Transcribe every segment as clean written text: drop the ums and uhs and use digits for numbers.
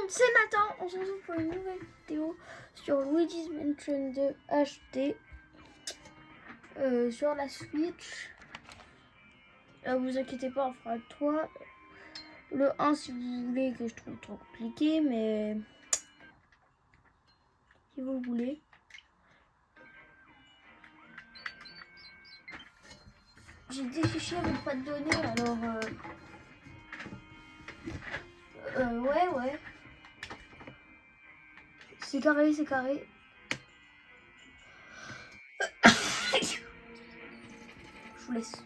c'est Nathan, on se retrouve pour une nouvelle vidéo sur Luigi's Mansion 2 HD sur la Switch. Vous inquiétez pas, on fera toi le 1 si vous voulez, que je trouve trop compliqué, mais si vous voulez. J'ai des fichiers avec pas de données, alors ouais. C'est carré, c'est carré. Je vous laisse.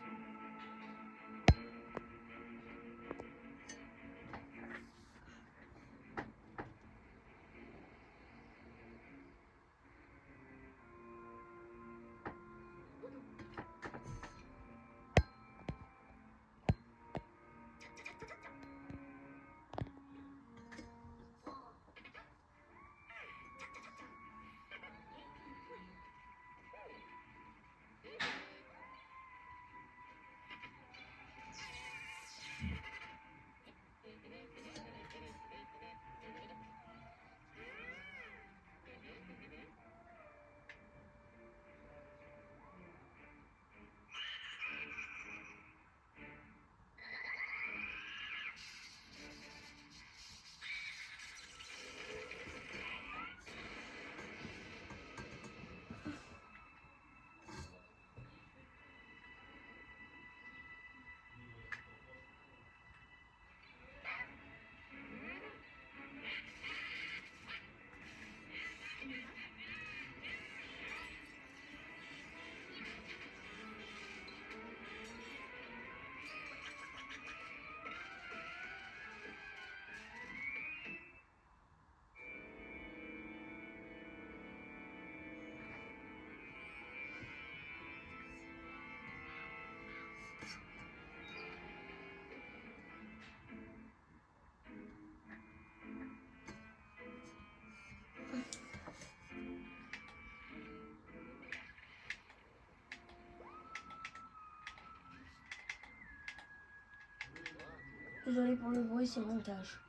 Désolé pour le bruit, c'est montage.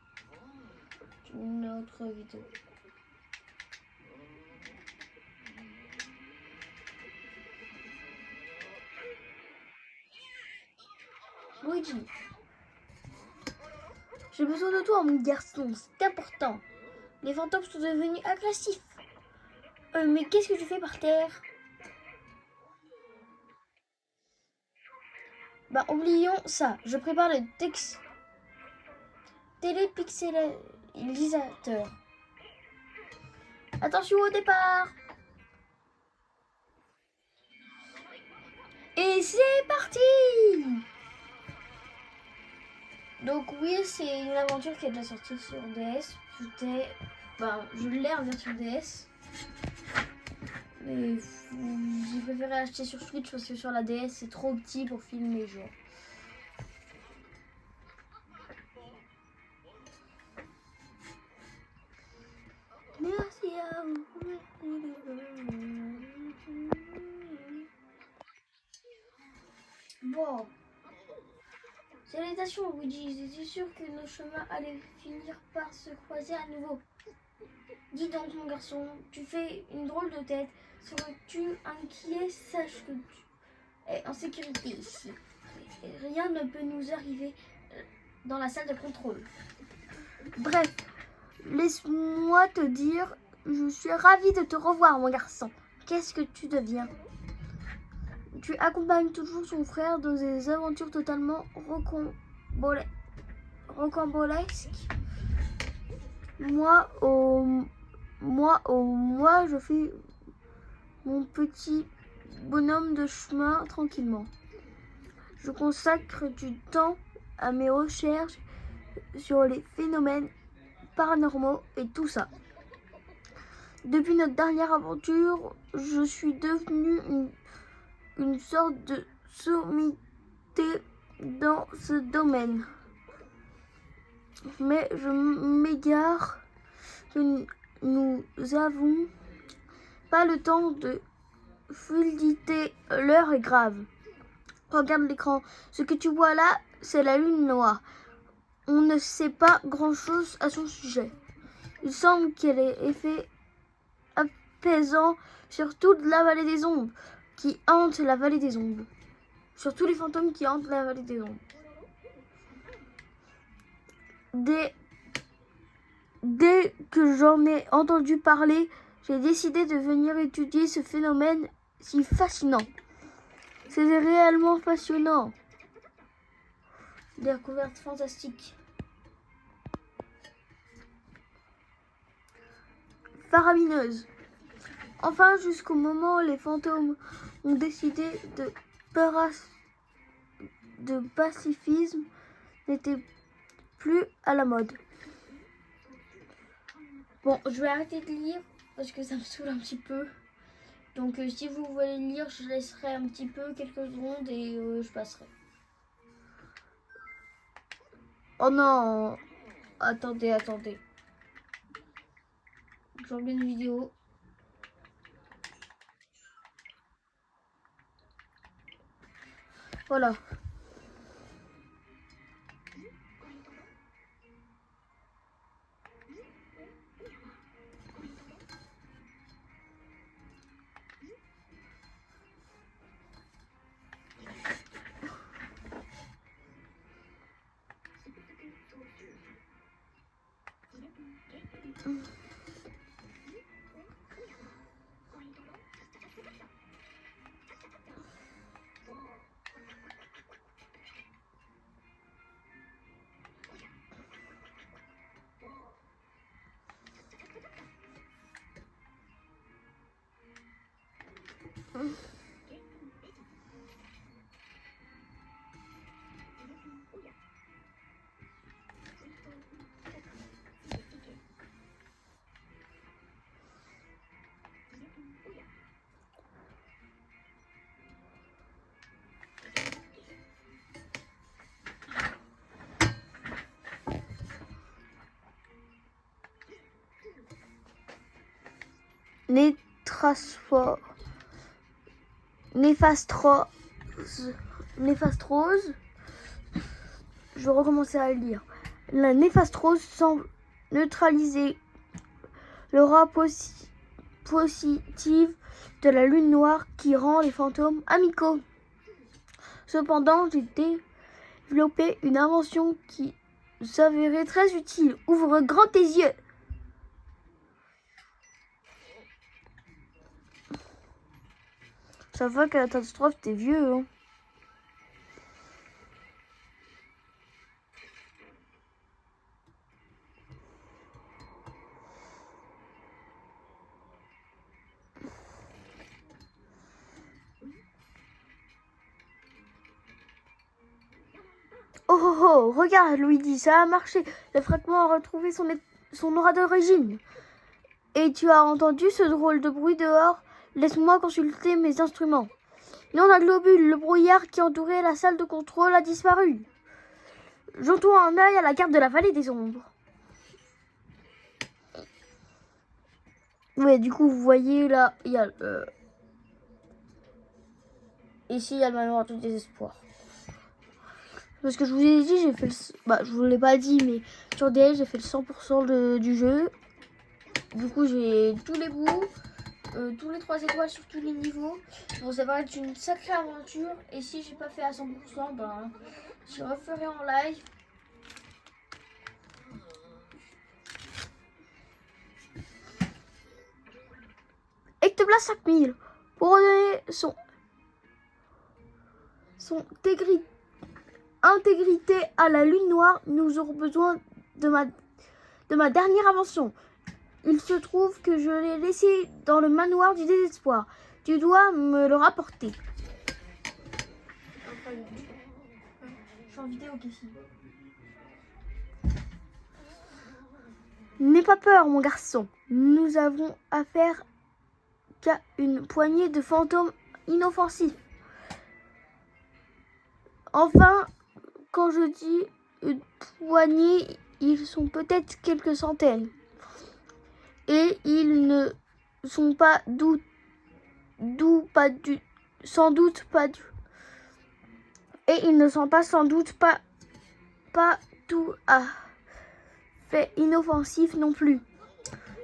C'est une autre vidéo. Luigi, j'ai besoin de toi, mon garçon, c'est important. Les fantômes sont devenus agressifs. Mais qu'est-ce que tu fais par terre? Bah, oublions ça. Je prépare le texte télépixelisateur. Attention au départ. Et c'est parti. Donc oui, c'est une aventure qui est déjà sortie sur DS. Je l'ai en version DS. Mais j'ai préféré acheter sur Switch parce que sur la DS c'est trop petit pour filmer genre. Merci à vous. Bon. Salutations Luigi, j'étais sûr que nos chemins allaient finir par se croiser à nouveau. Dis donc mon garçon, tu fais une drôle de tête. Serais-tu inquiet? Sache que tu es en sécurité ici. Rien ne peut nous arriver dans la salle de contrôle. Bref, laisse-moi te dire, je suis ravie de te revoir mon garçon. Qu'est-ce que tu deviens? Tu accompagnes toujours son frère dans des aventures totalement rocambolesques. Moi, je fais mon petit bonhomme de chemin tranquillement. Je consacre du temps à mes recherches sur les phénomènes paranormaux et tout ça. Depuis notre dernière aventure, je suis devenue une sorte de sommité dans ce domaine. Mais je m'égare que nous avons pas le temps de fluidité. L'heure est grave. Regarde l'écran. Ce que tu vois là, c'est la lune noire. On ne sait pas grand-chose à son sujet. Il semble qu'elle ait effet apaisant sur toute la vallée des ombres qui hante la vallée des ombres. Sur tous les fantômes qui hantent la vallée des ombres. Dès que j'en ai entendu parler, j'ai décidé de venir étudier ce phénomène si fascinant. C'est réellement passionnant. Découverte fantastique. Faramineuse. Enfin, jusqu'au moment où les fantômes ont décidé de pacifisme n'était plus à la mode. Bon, je vais arrêter de lire parce que ça me saoule un petit peu. Donc si vous voulez lire, je laisserai un petit peu, quelques secondes et je passerai. Oh non! Attendez. J'enlève une vidéo. Voilà. Néfastrose. Je vais recommencer à le lire. La néfastrose semble neutraliser l'aura positive de la lune noire qui rend les fantômes amicaux. Cependant, j'ai développé une invention qui s'avérait très utile. Ouvre grand tes yeux. Ça va que la catastrophe, t'es vieux, hein. Oh, regarde, Luigi, ça a marché. Le fragment a retrouvé son aura d'origine. Et tu as entendu ce drôle de bruit dehors? Laisse-moi consulter mes instruments. Non, la globule, le brouillard qui entourait la salle de contrôle a disparu. Jetons un œil à la carte de la vallée des ombres. Ouais, du coup, vous voyez là, il y a ici, il y a le manoir du désespoir. Parce que je vous ai dit, j'ai fait je vous l'ai pas dit, mais sur DS, j'ai fait le 100% du jeu. Du coup, j'ai tous les bouts, tous les 3 étoiles sur tous les niveaux. Bon, ça va être une sacrée aventure. Et si j'ai pas fait à 100%, je referai en live. Ectoplasme 5000. Pour redonner son intégrité à la lune noire, nous aurons besoin de ma dernière invention. Il se trouve que je l'ai laissé dans le manoir du désespoir. Tu dois me le rapporter. Je suis en vidéo, Cassie. N'aie pas peur, mon garçon. Nous avons affaire qu'à une poignée de fantômes inoffensifs. Enfin, quand je dis une poignée, ils sont peut-être quelques centaines. Et ils ne sont pas sans doute pas et ils ne sont pas sans doute pas tout à fait inoffensifs non plus.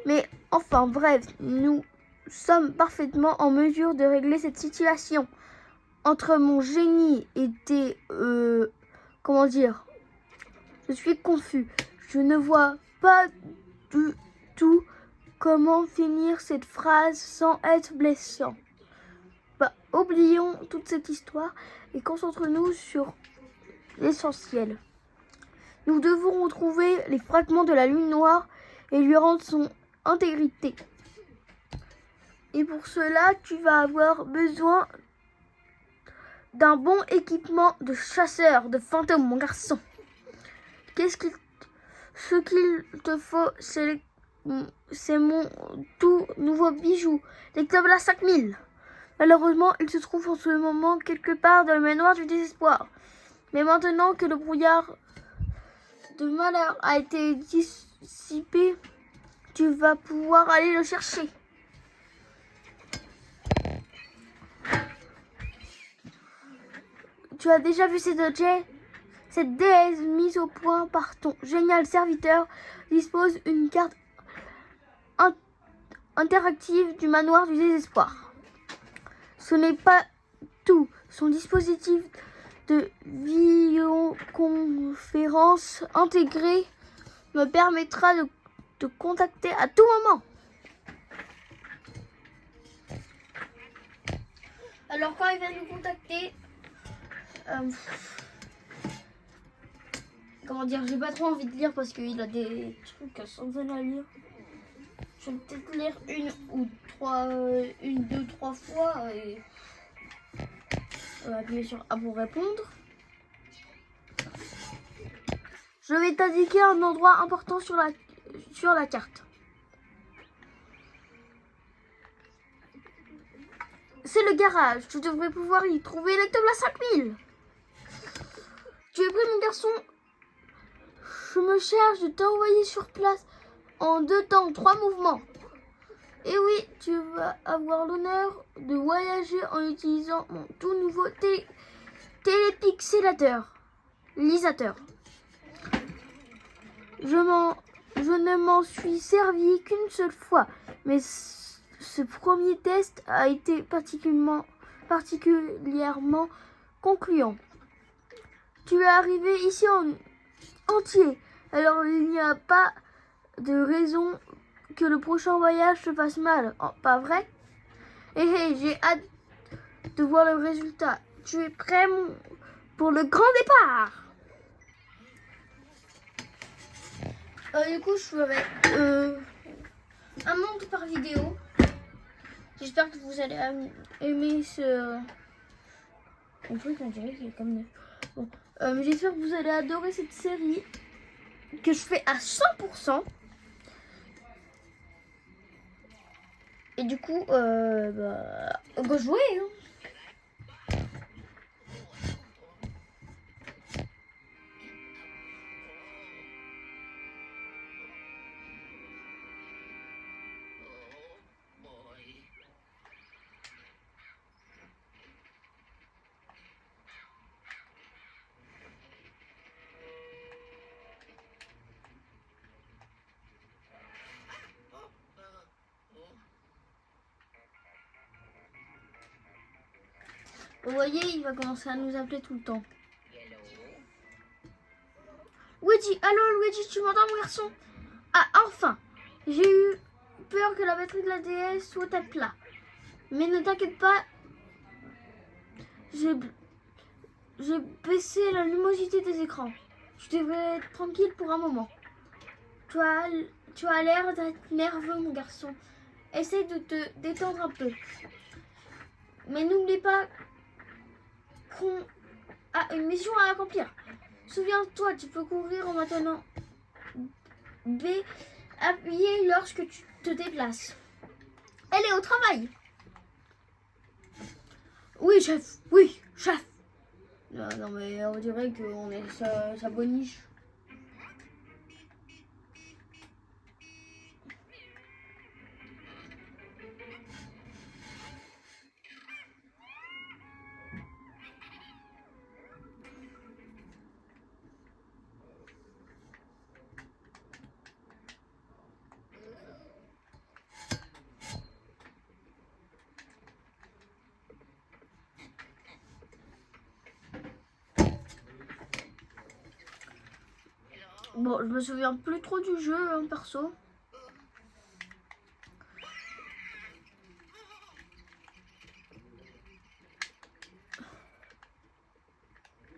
Mais enfin, bref, nous sommes parfaitement en mesure de régler cette situation. Entre mon génie et tes... comment dire? Je suis confus. Je ne vois pas du tout comment finir cette phrase sans être blessant. Bah, oublions toute cette histoire et concentrons-nous sur l'essentiel. Nous devons retrouver les fragments de la lune noire et lui rendre son intégrité. Et pour cela, tu vas avoir besoin d'un bon équipement de chasseur de fantômes, mon garçon. Ce qu'il te faut, c'est mon tout nouveau bijou, l'Ectobla 5000. Malheureusement, il se trouve en ce moment quelque part dans le manoir du désespoir. Mais maintenant que le brouillard de malheur a été dissipé, tu vas pouvoir aller le chercher. Tu as déjà vu cet objet? Cette déesse mise au point par ton génial serviteur dispose d'une carte interactive du manoir du désespoir. Ce n'est pas tout. Son dispositif de vidéoconférence intégré me permettra de te contacter à tout moment. Alors quand il vient nous contacter, comment dire, j'ai pas trop envie de lire parce qu'il a des trucs à 100 ans à lire. Je vais peut-être lire une, deux, trois fois et appuyer sur A pour répondre. Je vais t'indiquer un endroit important sur la carte. C'est le garage. Tu devrais pouvoir y trouver l'Ectobla 5000. Tu es prêt, mon garçon? Je me charge de t'envoyer sur place en 2 temps, 3 mouvements. Et oui, tu vas avoir l'honneur de voyager en utilisant mon tout nouveau télépixelateur. Lisateur. Je ne m'en suis servi qu'une seule fois, mais ce premier test a été particulièrement concluant. Tu es arrivé ici en entier, alors il n'y a pas de raison que le prochain voyage se fasse mal, pas vrai? J'ai hâte de voir le résultat. Tu es prêt pour le grand départ? Du coup, je ferai un monde par vidéo. J'espère que vous allez aimer ce... Un truc, on dirait qu'il est comme... Bon. J'espère que vous allez adorer cette série que je fais à 100%. Et du coup, go jouer, hein. Vous voyez, il va commencer à nous appeler tout le temps. Luigi, allô Luigi, tu m'entends mon garçon? Ah, enfin! J'ai eu peur que la batterie de la DS soit à plat. Mais ne t'inquiète pas, j'ai baissé la luminosité des écrans. Je devrais être tranquille pour un moment. Tu as l'air d'être nerveux mon garçon. Essaye de te détendre un peu. Mais n'oublie pas qu'on a une mission à accomplir. Souviens-toi, tu peux courir en maintenant B, appuyer lorsque tu te déplaces. Elle est au travail. Oui, chef. Oui, chef. Non, mais on dirait qu'on est sa boniche. Bon, je me souviens plus trop du jeu, hein, perso.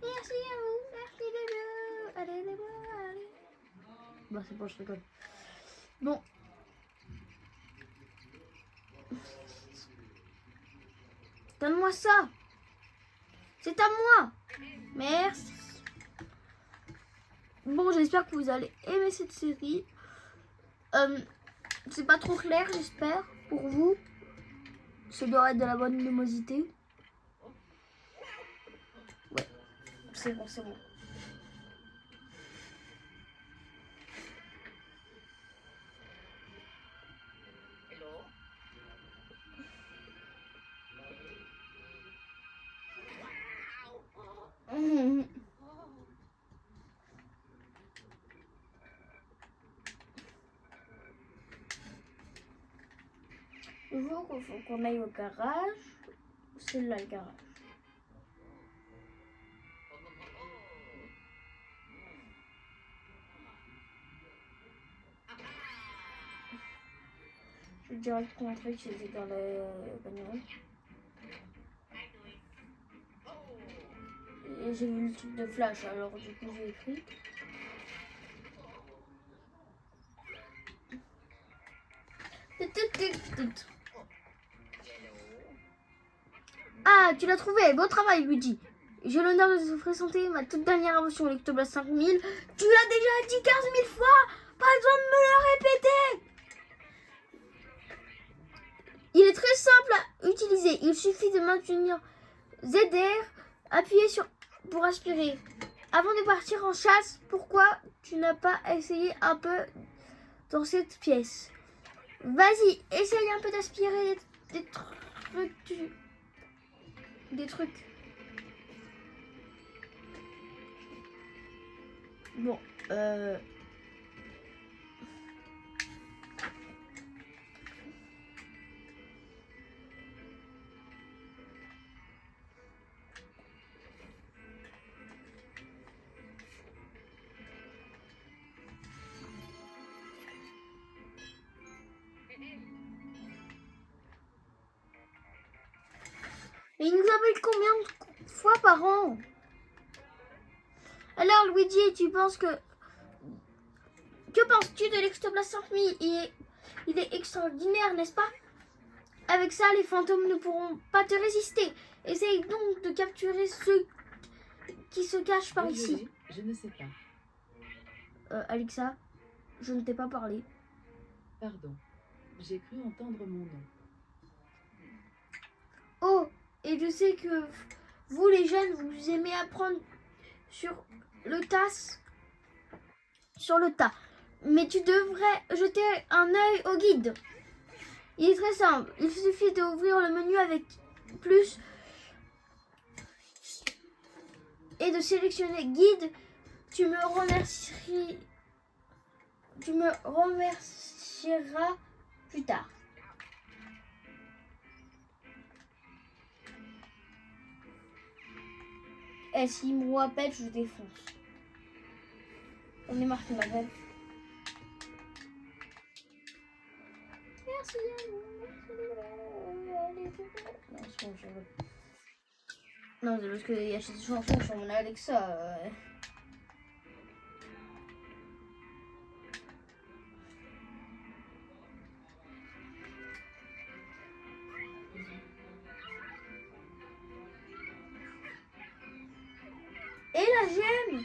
Merci à vous, merci les bleus. Allez les bleus, allez. Bah c'est bon, je rigole. Bon. Donne-moi ça. C'est à moi. Merci. Bon, j'espère que vous allez aimer cette série. C'est pas trop clair, j'espère, pour vous. Ça doit être de la bonne lumosité. Ouais, c'est bon, c'est bon. Mmh. Il faut qu'on aille au garage. C'est là le garage. Je vais direct montrer que j'étais dans le bagnole. Et j'ai vu le truc de flash, alors du coup j'ai écrit. Ah, tu l'as trouvé, beau travail Luigi. J'ai l'honneur de te présenter ma toute dernière invention, l'Ectoblast 5000. Tu l'as déjà dit 15 000 fois, pas besoin de me le répéter. Il est très simple à utiliser, il suffit de maintenir ZR, appuyer sur pour aspirer. Avant de partir en chasse, pourquoi tu n'as pas essayé un peu dans cette pièce? Vas-y, essaye un peu d'aspirer des trucs. Des trucs. Bon, mais il nous appelle combien de fois par an? Alors Luigi, tu penses que penses-tu de l'Ectoblast 5000? Il est extraordinaire, n'est-ce pas? Avec ça, les fantômes ne pourront pas te résister. Essaye donc de capturer ceux qui se cachent par ici. Je ne sais pas. Alexa, je ne t'ai pas parlé. Pardon, j'ai cru entendre mon nom. Oh, et je sais que vous les jeunes, vous aimez apprendre sur le tas. Mais tu devrais jeter un œil au guide. Il est très simple. Il suffit d'ouvrir le menu avec plus et de sélectionner guide. Tu me remercieras plus tard. Et s'il me rappelle, je défonce. On est marqué ma gueule. Merci à vous. Non, c'est bon, je veux. Non, c'est parce qu'il y a cette chanson sur mon Alexa. Et la gemme.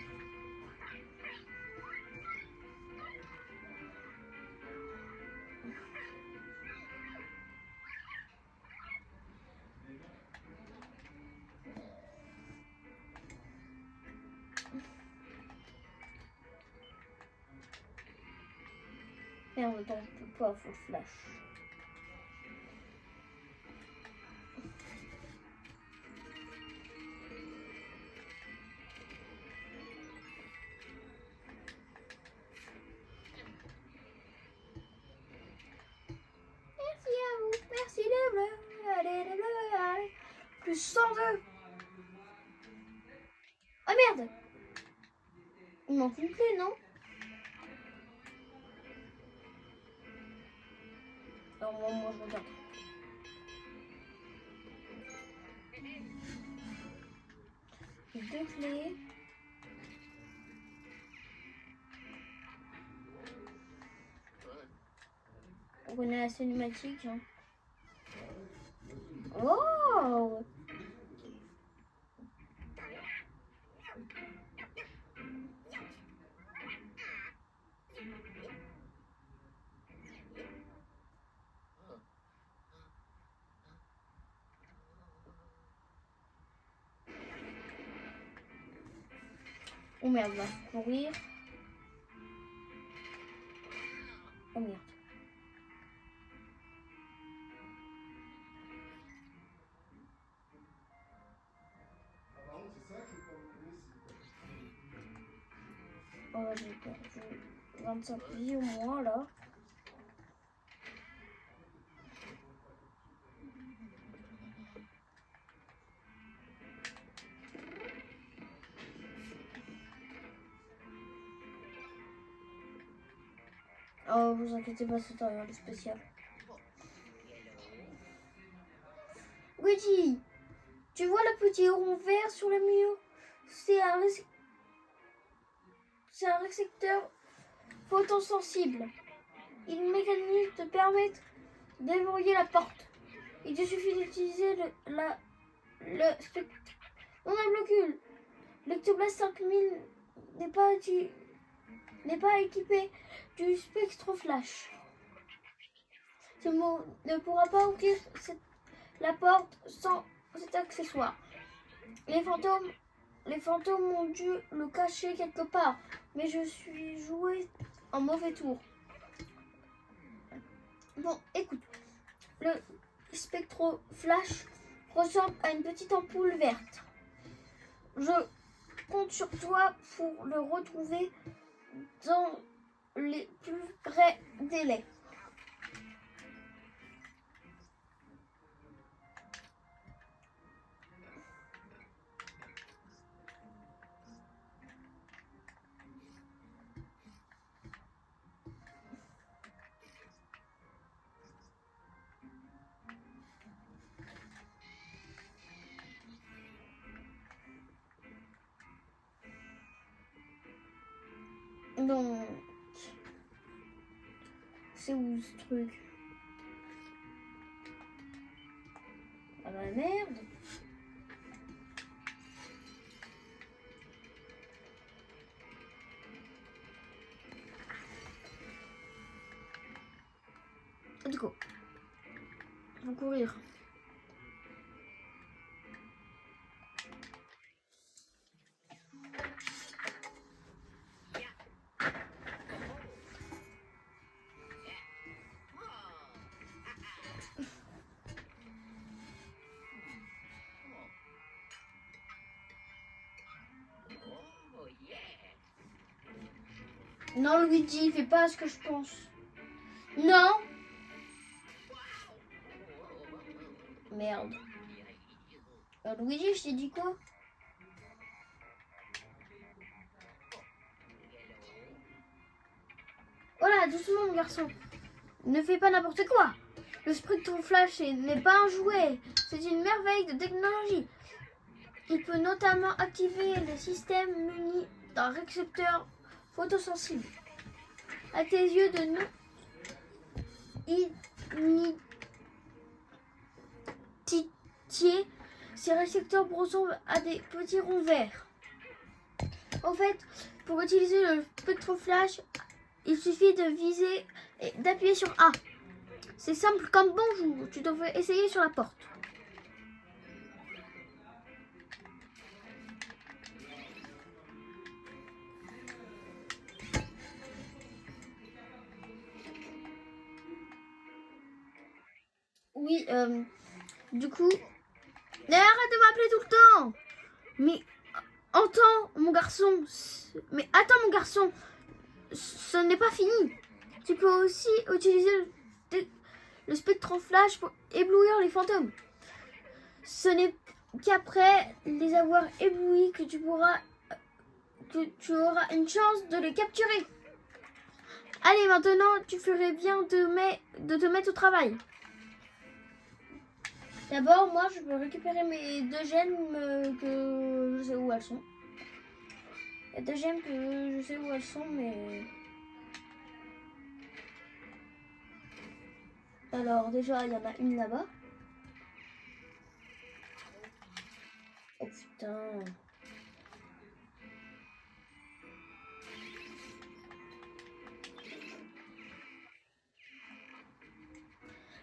Merde, attends, on peut pas, faut le flash. Merci à vous, merci les bleus, allez les bleus, allez. Plus 102. Ah merde. Il manque une clé, non? Non, moi je regarde. Deux clés. On connaît la cinématique. Hein. Oh! Oh merde, va courir. Oh merde. Oh, j'ai perdu 25 vies au moins là. Oh, vous inquiétez pas, c'est un rien de spécial. Luigi, tu vois le petit rond vert sur le mur? C'est un récepteur photosensible. Il mécanisme te permet de déverrouiller la porte. Il te suffit d'utiliser le spectromobile. L'Ectoblast 5000 n'est pas équipé du spectroflash. Tu ne pourras pas ouvrir la porte sans cet accessoire. Les fantômes ont dû le cacher quelque part, mais je suis joué en mauvais tour. Bon, écoute, le spectroflash ressemble à une petite ampoule verte. Je compte sur toi pour le retrouver dans les plus brefs délais. Donc, c'est où ce truc? Ah bah merde. Du coup, faut courir. Non, Luigi, fais pas ce que je pense. Non. Merde. Luigi, je t'ai dit quoi? Voilà, doucement, mon garçon. Ne fais pas n'importe quoi. Le spectroflash n'est pas un jouet. C'est une merveille de technologie. Il peut notamment activer le système muni d'un récepteur photosensible. À tes yeux de non-identifiés, ces récepteurs ressemblent à des petits ronds verts. En fait, pour utiliser le spectroflash, il suffit de viser et d'appuyer sur A. C'est simple comme bonjour. Tu devrais essayer sur la porte. Oui, du coup... Mais arrête de m'appeler tout le temps. Mais entends, mon garçon. Mais attends, mon garçon. Ce n'est pas fini. Tu peux aussi utiliser le spectroflash pour éblouir les fantômes. Ce n'est qu'après les avoir éblouis que tu auras une chance de les capturer. Allez, maintenant, tu ferais bien de te mettre au travail. D'abord, moi, je peux récupérer mes 2 gemmes que je sais où elles sont. Il y a 2 gemmes que je sais où elles sont, mais... Alors, déjà, il y en a une là-bas. Oh putain.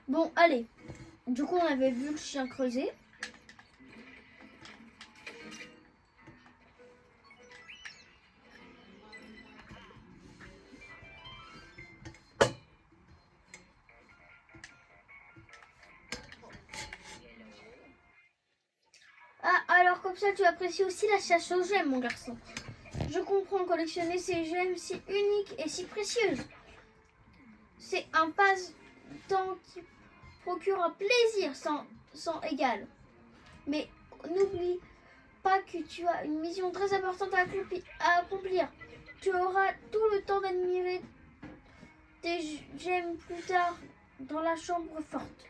Bon, allez. Du coup, on avait vu le chien creuser. Ah, alors comme ça, tu apprécies aussi la chasse aux gemmes, mon garçon. Je comprends collectionner ces gemmes si uniques et si précieuses. C'est un passe-temps qui procure un plaisir sans égal. Mais n'oublie pas que tu as une mission très importante à accomplir. Tu auras tout le temps d'admirer tes gemmes plus tard dans la chambre forte.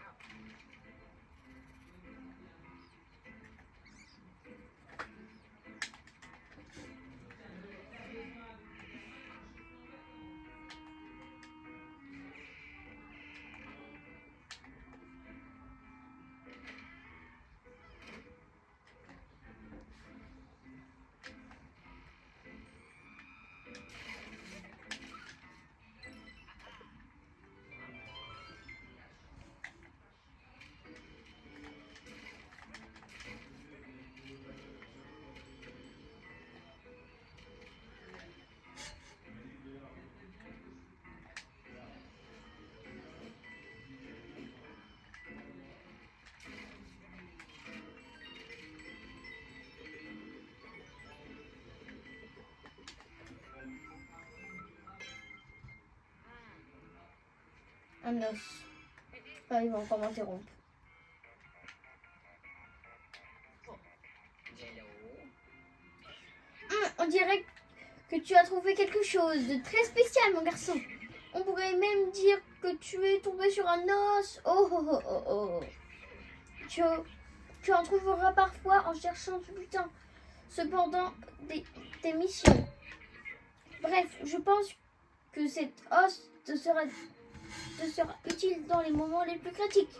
Un os. Ah, ils vont encore m'interrompre. On dirait que tu as trouvé quelque chose de très spécial, mon garçon. On pourrait même dire que tu es tombé sur un os. Oh oh oh oh oh. Tu en trouveras parfois en cherchant tout le temps. Cependant, des missions. Bref, je pense que cet os te sera utile dans les moments les plus critiques.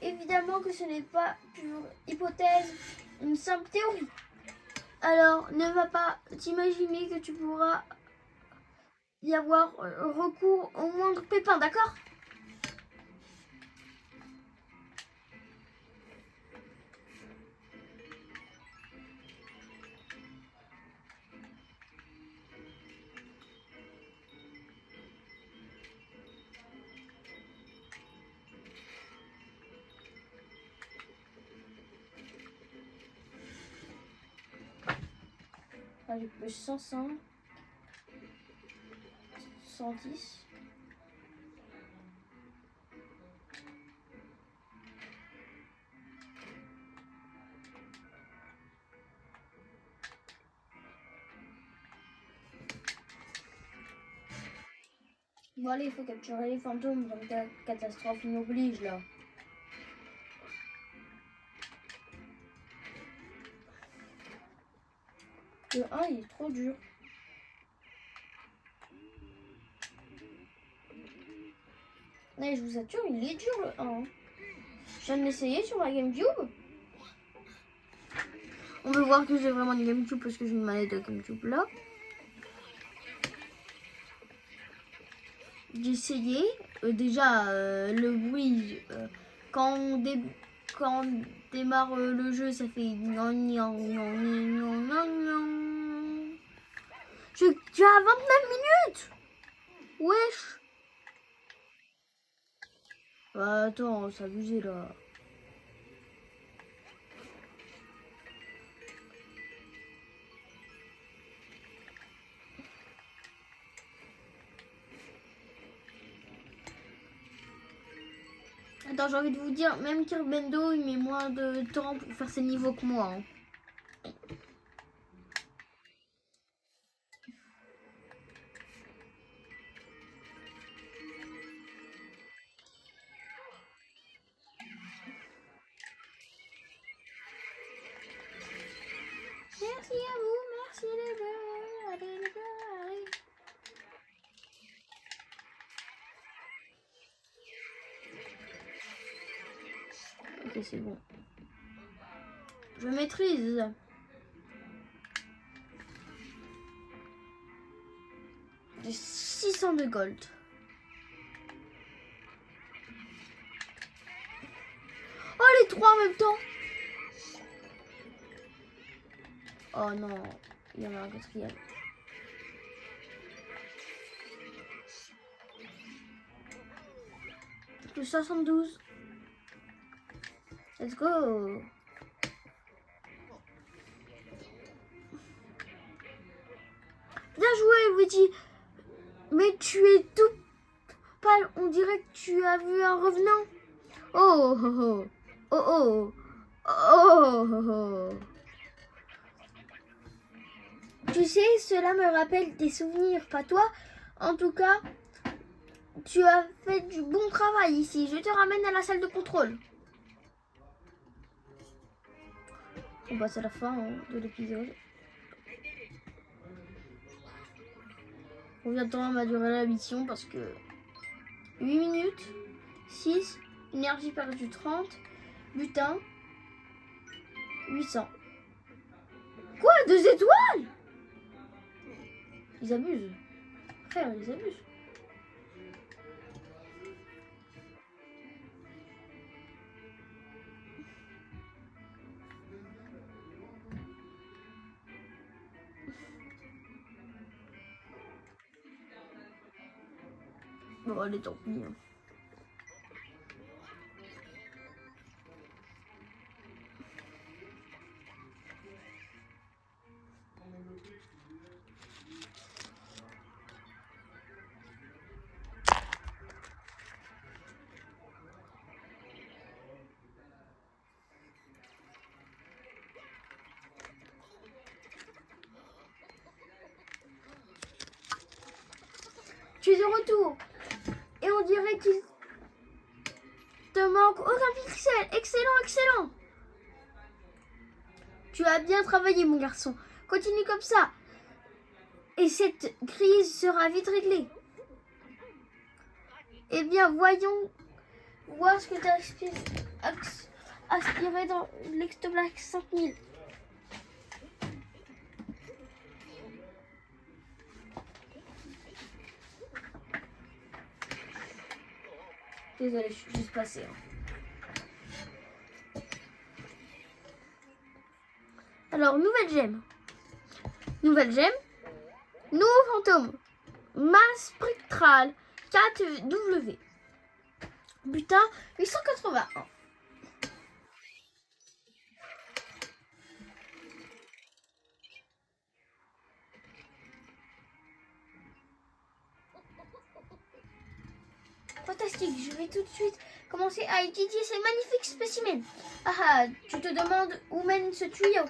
Évidemment que ce n'est pas pure hypothèse, une simple théorie. Alors, ne va pas t'imaginer que tu pourras y avoir recours au moindre pépin, d'accord ? Ah, j'ai plus 100, 110. Bon allez, il faut capturer les fantômes, donc la catastrophe nous oblige là. Le 1 il est trop dur. Mais je vous assure, il est dur le 1. Je viens de l'essayer sur ma GameCube. On peut voir que j'ai vraiment une GameCube parce que j'ai une manette de GameCube là. J'ai essayé. Déjà, le bruit, quand on démarre le jeu, ça fait gnan, gnan, gnan, gnan, gnan, gnan. Je suis déjà à 29 minutes. Wesh. Attends, c'est abusé là. Attends, j'ai envie de vous dire, même Kirbendo, il met moins de temps pour faire ses niveaux que moi. Hein. Ok, c'est bon. Je maîtrise. J'ai 600 de gold. Oh, les trois en même temps. Oh non, il y en a un quatrième. Plus 72. Let's go. Bien joué, Luigi. Mais tu es tout pâle. On dirait que tu as vu un revenant. Oh, oh, oh, oh, oh, oh, oh. Tu sais, cela me rappelle des souvenirs, pas toi. En tout cas, tu as fait du bon travail ici. Je te ramène à la salle de contrôle. Bon bah c'est la fin de l'épisode. Combien de temps va durer la mission parce que 8 minutes, 6, énergie perdue 30, butin, 800. Quoi, 2 étoiles? Ils abusent. Frère, ils abusent. Bon, allez, tant pis. Tu es de retour. Et on dirait qu'il te manque aucun pixel. Excellent, excellent. Tu as bien travaillé, mon garçon. Continue comme ça. Et cette crise sera vite réglée. Eh bien, voyons voir ce que tu as aspiré dans l'Extoblack 5000. Désolée, je suis juste passée. Alors, nouvelle gemme. Nouvelle gemme. Nouveau fantôme. Masse spectrale 4W. Butin 881. Fantastique, je vais tout de suite commencer à étudier ces magnifiques spécimens. Ah, tu te demandes où mène ce tuyau.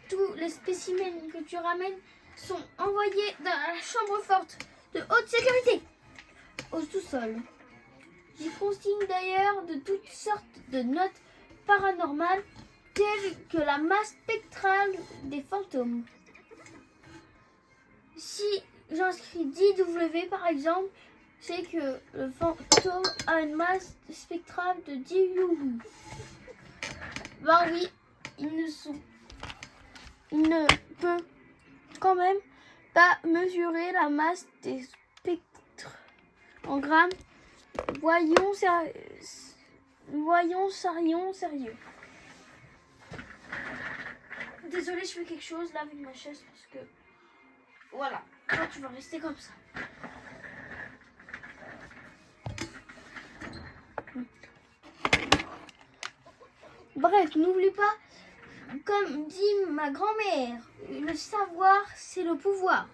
Tous les spécimens que tu ramènes sont envoyés dans la chambre forte de haute sécurité, au sous-sol. J'y consigne d'ailleurs de toutes sortes de notes paranormales, telles que la masse spectrale des fantômes. Si j'inscris 10W par exemple, c'est que le fantôme a une masse spectrale de 10 U. Ben oui, il ne peut quand même pas mesurer la masse des spectres en grammes. Voyons sérieux. Désolée, je fais quelque chose là avec ma chaise parce que... Voilà, toi tu vas rester comme ça. Bref, n'oublie pas, comme dit ma grand-mère, le savoir, c'est le pouvoir.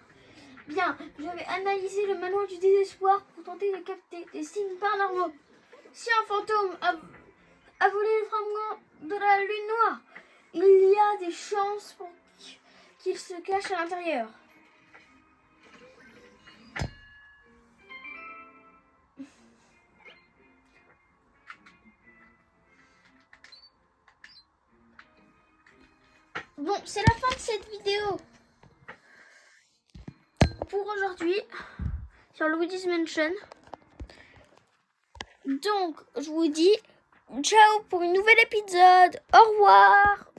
Bien, je vais analyser le manoir du désespoir pour tenter de capter des signes paranormaux. Si un fantôme a volé le fragment de la lune noire, il y a des chances pour qu'il se cache à l'intérieur. Bon, c'est la fin de cette vidéo pour aujourd'hui sur Luigi's Mansion. Donc, je vous dis ciao pour un nouvel épisode. Au revoir.